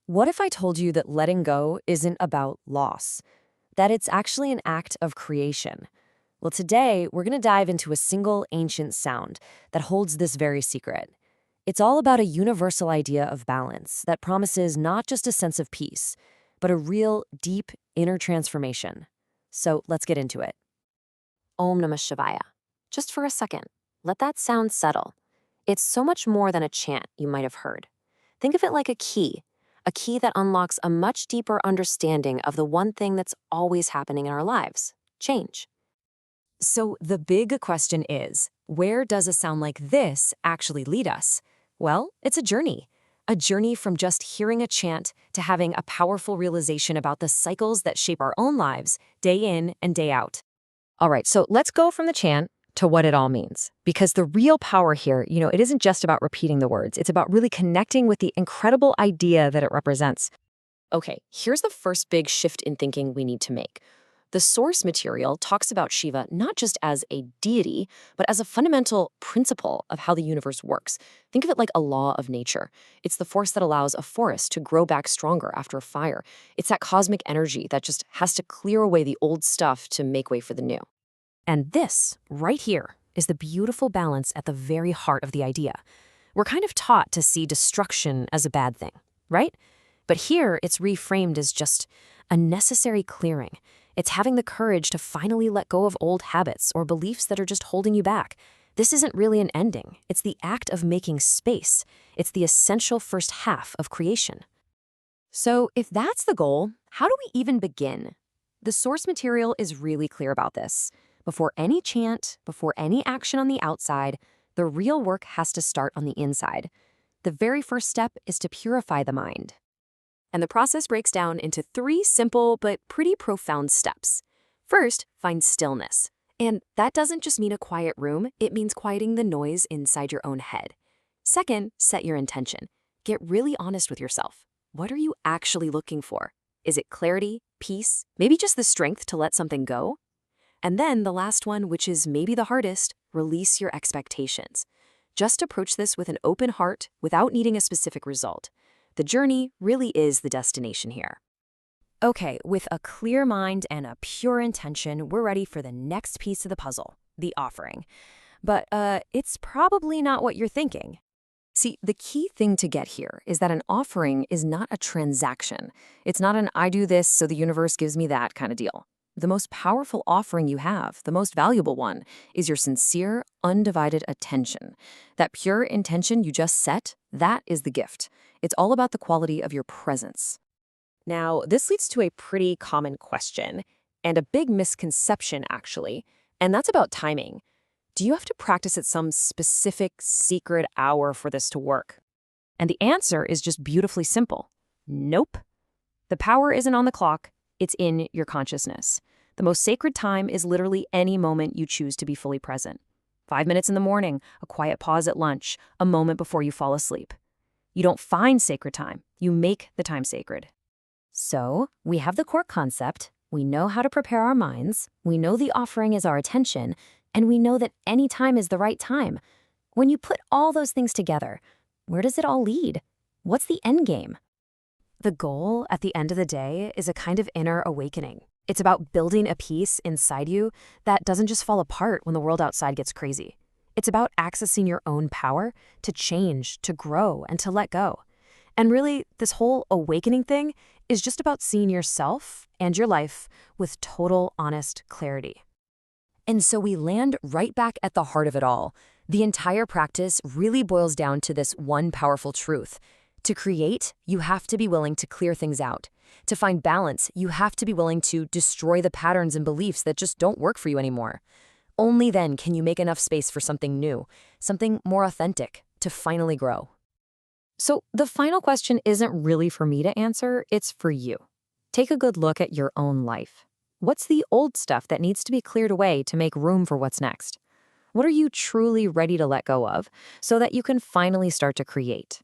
What if I told you that letting go isn't about loss? That it's actually an act of creation? Well, today we're going to dive into a single ancient sound that holds this very secret. It's all about a universal idea of balance that promises not just a sense of peace, but a real, deep inner transformation. So let's get into it. Om Namah Shivaya. Just for a second, let that sound settle. It's so much more than a chant you might have heard. Think of it like a key that unlocks a much deeper understanding of the one thing that's always happening in our lives: change. So the big question is, where does a sound like this actually lead us? Well, it's a journey from just hearing a chant to having a powerful realization about the cycles that shape our own lives, day in and day out. All right, so let's go from the chant to what it all means. Because the real power here, it isn't just about repeating the words. It's about really connecting with the incredible idea that it represents. Okay, here's the first big shift in thinking we need to make. The source material talks about Shiva not just as a deity, but as a fundamental principle of how the universe works. Think of it like a law of nature. It's the force that allows a forest to grow back stronger after a fire. It's that cosmic energy that just has to clear away the old stuff to make way for the new. And this, right here, is the beautiful balance at the very heart of the idea. We're kind of taught to see destruction as a bad thing, right? But here, it's reframed as just a necessary clearing. It's having the courage to finally let go of old habits or beliefs that are just holding you back. This isn't really an ending. It's the act of making space. It's the essential first half of creation. So if that's the goal, how do we even begin? The source material is really clear about this. Before any chant, before any action on the outside, the real work has to start on the inside. The very first step is to purify the mind. And the process breaks down into 3 simple but pretty profound steps. First, find stillness. And that doesn't just mean a quiet room, it means quieting the noise inside your own head. Second, set your intention. Get really honest with yourself. What are you actually looking for? Is it clarity, peace, maybe just the strength to let something go? And then the last one, which is maybe the hardest, release your expectations. Just approach this with an open heart without needing a specific result. The journey really is the destination here. Okay, with a clear mind and a pure intention, we're ready for the next piece of the puzzle, the offering. But it's probably not what you're thinking. See, the key thing to get here is that an offering is not a transaction. It's not an I do this so the universe gives me that kind of deal. The most powerful offering you have, the most valuable one, is your sincere, undivided attention. That pure intention you just set, that is the gift. It's all about the quality of your presence. Now, this leads to a pretty common question, and a big misconception, actually, and that's about timing. Do you have to practice at some specific, secret hour for this to work? And the answer is just beautifully simple. Nope. The power isn't on the clock. It's in your consciousness. The most sacred time is literally any moment you choose to be fully present. 5 minutes in the morning, a quiet pause at lunch, a moment before you fall asleep. You don't find sacred time. You make the time sacred. So, we have the core concept, we know how to prepare our minds, we know the offering is our attention, and we know that any time is the right time. When you put all those things together, where does it all lead? What's the end game? The goal, at the end of the day, is a kind of inner awakening. It's about building a peace inside you that doesn't just fall apart when the world outside gets crazy. It's about accessing your own power to change, to grow, and to let go. And really, this whole awakening thing is just about seeing yourself and your life with total, honest clarity. And so we land right back at the heart of it all. The entire practice really boils down to this one powerful truth. To create, you have to be willing to clear things out. To find balance, you have to be willing to destroy the patterns and beliefs that just don't work for you anymore. Only then can you make enough space for something new, something more authentic, to finally grow. So the final question isn't really for me to answer, it's for you. Take a good look at your own life. What's the old stuff that needs to be cleared away to make room for what's next? What are you truly ready to let go of so that you can finally start to create?